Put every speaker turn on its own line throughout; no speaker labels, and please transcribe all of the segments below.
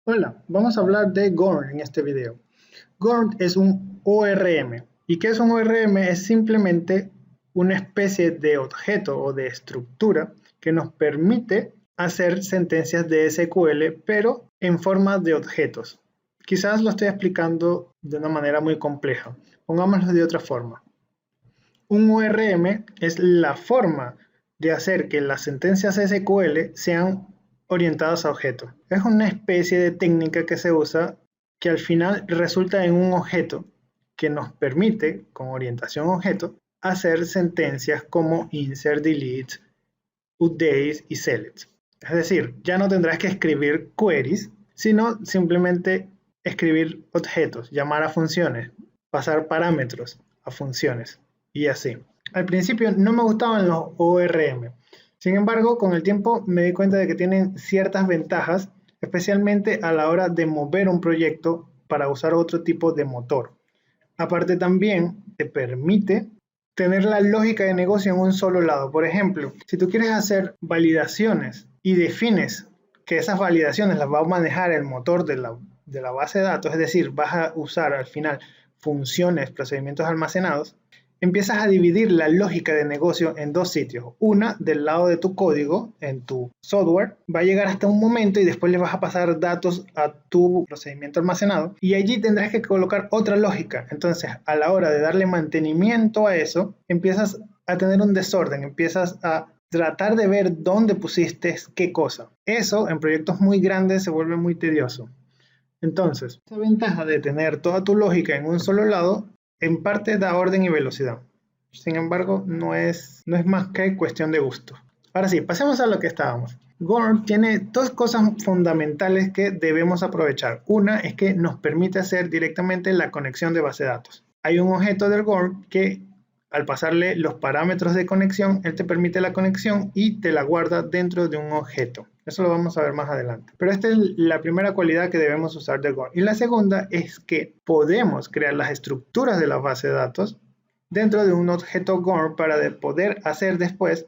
Hola, vamos a hablar de Gorn en este video. Gorn es un ORM. ¿Y qué es un ORM? Es simplemente una especie de objeto o de estructura que nos permite hacer sentencias de SQL, pero en forma de objetos. Quizás lo estoy explicando de una manera muy compleja. Pongámoslo de otra forma. Un ORM es la forma de hacer que las sentencias SQL sean orientadas a objetos. Es una especie de técnica que se usa que al final resulta en un objeto que nos permite, con orientación a objeto, hacer sentencias como insert, delete, update y select. Es decir, ya no tendrás que escribir queries, sino simplemente escribir objetos, llamar a funciones, pasar parámetros a funciones y así. Al principio no me gustaban los ORM. Sin embargo, con el tiempo me di cuenta de que tienen ciertas ventajas, especialmente a la hora de mover un proyecto para usar otro tipo de motor. Aparte también te permite tener la lógica de negocio en un solo lado. Por ejemplo, si tú quieres hacer validaciones y defines que esas validaciones las va a manejar el motor de la base de datos, es decir, vas a usar al final funciones, procedimientos almacenados, empiezas a dividir la lógica de negocio en dos sitios. Una del lado de tu código, en tu software, va a llegar hasta un momento y después le vas a pasar datos a tu procedimiento almacenado y allí tendrás que colocar otra lógica. Entonces, a la hora de darle mantenimiento a eso, empiezas a tener un desorden, empiezas a tratar de ver dónde pusiste qué cosa. Eso en proyectos muy grandes se vuelve muy tedioso. Entonces, esa ventaja de tener toda tu lógica en un solo lado, en parte da orden y velocidad. Sin embargo, no es más que cuestión de gusto. Ahora sí, pasemos a lo que estábamos. Gorm tiene dos cosas fundamentales que debemos aprovechar. Una es que nos permite hacer directamente la conexión de base de datos. Hay un objeto del Gorm que al pasarle los parámetros de conexión, él te permite la conexión y te la guarda dentro de un objeto. Eso lo vamos a ver más adelante. Pero esta es la primera cualidad que debemos usar de Gorm. Y la segunda es que podemos crear las estructuras de la base de datos dentro de un objeto Gorm para poder hacer después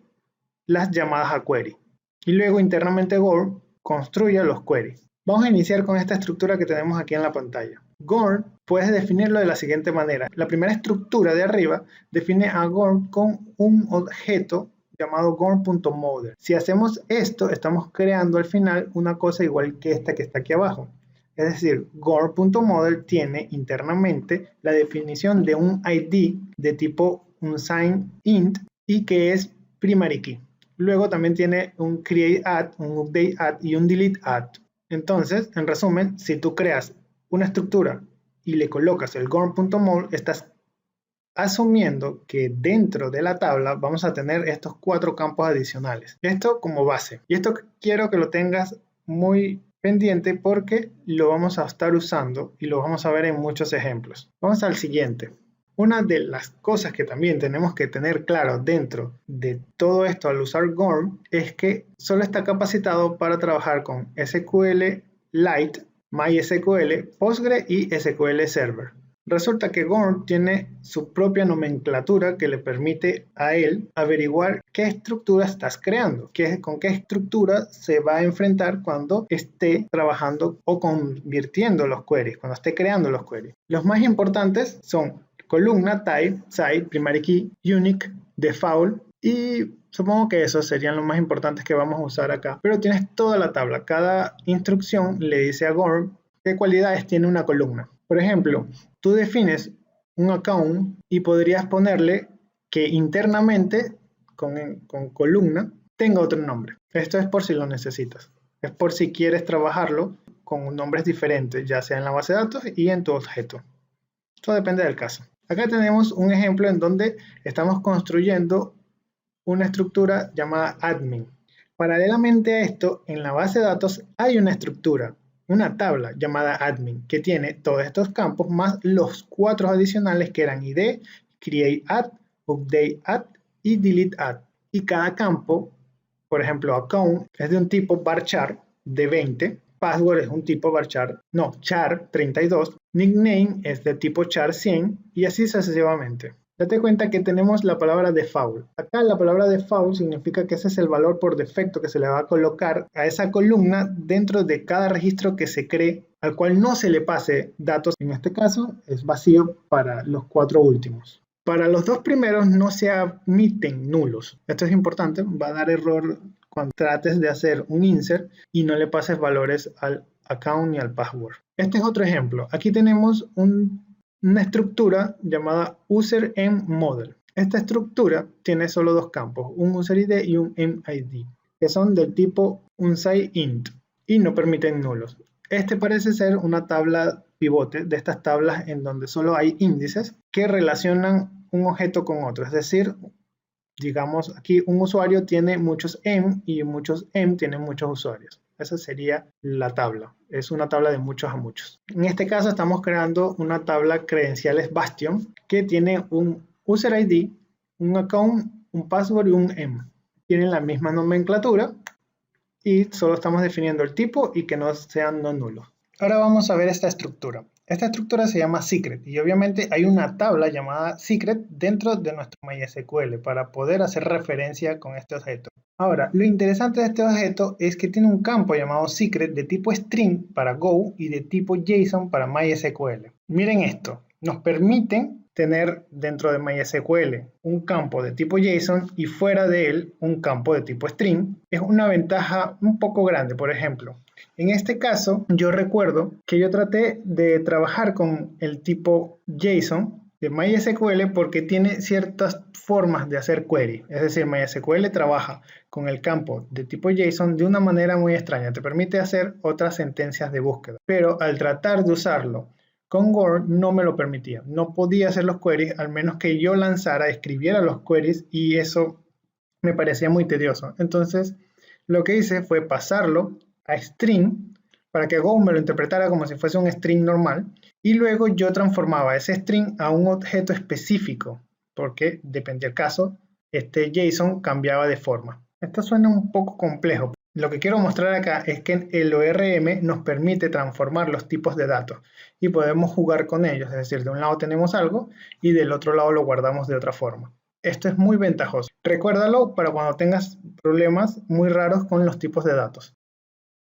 las llamadas a query. Y luego internamente Gorm construye los queries. Vamos a iniciar con esta estructura que tenemos aquí en la pantalla. Gorm puedes definirlo de la siguiente manera. La primera estructura de arriba define a Gorm con un objeto llamado Gorm.model. Si hacemos esto, estamos creando al final una cosa igual que esta que está aquí abajo. Es decir, Gorm.model tiene internamente la definición de un ID de tipo unsigned int y que es primary key. Luego también tiene un create add, un update add y un delete add. Entonces, en resumen, si tú creas una estructura y le colocas el Gorm.model, estás asumiendo que dentro de la tabla vamos a tener estos 4 campos adicionales. Esto como base. Y esto quiero que lo tengas muy pendiente porque lo vamos a estar usando y lo vamos a ver en muchos ejemplos. Vamos al siguiente. Una de las cosas que también tenemos que tener claro dentro de todo esto al usar Gorm es que solo está capacitado para trabajar con SQLite, MySQL, Postgre y SQL Server. Resulta que Gorm tiene su propia nomenclatura que le permite a él averiguar qué estructura estás creando, con qué estructura se va a enfrentar cuando esté trabajando o convirtiendo los queries, cuando esté creando los queries. Los más importantes son columna, type, site, primary key, unique, default y supongo que esos serían los más importantes que vamos a usar acá. Pero tienes toda la tabla. Cada instrucción le dice a Gorm qué cualidades tiene una columna. Por ejemplo, tú defines un account y podrías ponerle que internamente con columna tenga otro nombre. Esto es por si lo necesitas. Es por si quieres trabajarlo con nombres diferentes, ya sea en la base de datos y en tu objeto. Todo depende del caso. Acá tenemos un ejemplo en donde estamos construyendo una estructura llamada admin. Paralelamente a esto, en la base de datos hay una estructura, una tabla llamada admin, que tiene todos estos campos más los 4 adicionales que eran id, create add, update add y delete add. Y cada campo, por ejemplo, account es de un tipo varchar de 20, password es un tipo varchar, char 32, nickname es de tipo char 100 y así sucesivamente. Date cuenta que tenemos la palabra default. Acá la palabra default significa que ese es el valor por defecto que se le va a colocar a esa columna dentro de cada registro que se cree, al cual no se le pase datos. En este caso es vacío para los 4 últimos. Para los 2 primeros no se admiten nulos. Esto es importante, va a dar error cuando trates de hacer un insert y no le pases valores al account ni al password. Este es otro ejemplo. Aquí tenemos una estructura llamada userEmModel. Esta estructura tiene solo 2 campos, un userID y un emID, que son del tipo unsignInt y no permiten nulos. Este parece ser una tabla pivote de estas tablas en donde solo hay índices que relacionan un objeto con otro. Es decir, digamos aquí un usuario tiene muchos em y muchos em tienen muchos usuarios. Esa sería la tabla. Es una tabla de muchos a muchos. En este caso estamos creando una tabla credenciales Bastion que tiene un user ID, un account, un password y un em. Tienen la misma nomenclatura y solo estamos definiendo el tipo y que no sean no nulos. Ahora vamos a ver esta estructura. Esta estructura se llama secret y obviamente hay una tabla llamada secret dentro de nuestro MySQL para poder hacer referencia con este objeto. Ahora, lo interesante de este objeto es que tiene un campo llamado secret de tipo string para Go y de tipo JSON para MySQL. Miren esto, nos permite tener dentro de MySQL un campo de tipo JSON y fuera de él un campo de tipo string. Es una ventaja un poco grande, por ejemplo. En este caso, yo recuerdo que yo traté de trabajar con el tipo JSON de MySQL porque tiene ciertas formas de hacer query. Es decir, MySQL trabaja con el campo de tipo JSON de una manera muy extraña. Te permite hacer otras sentencias de búsqueda. Pero al tratar de usarlo con Gorm no me lo permitía. No podía hacer los queries al menos que yo lanzara, escribiera los queries y eso me parecía muy tedioso. Entonces, lo que hice fue pasarlo a string para que Go me lo interpretara como si fuese un string normal y luego yo transformaba ese string a un objeto específico porque depende del caso, este JSON cambiaba de forma. Esto suena un poco complejo. Lo que quiero mostrar acá es que el ORM nos permite transformar los tipos de datos y podemos jugar con ellos, es decir, de un lado tenemos algo y del otro lado lo guardamos de otra forma. Esto es muy ventajoso. Recuérdalo para cuando tengas problemas muy raros con los tipos de datos.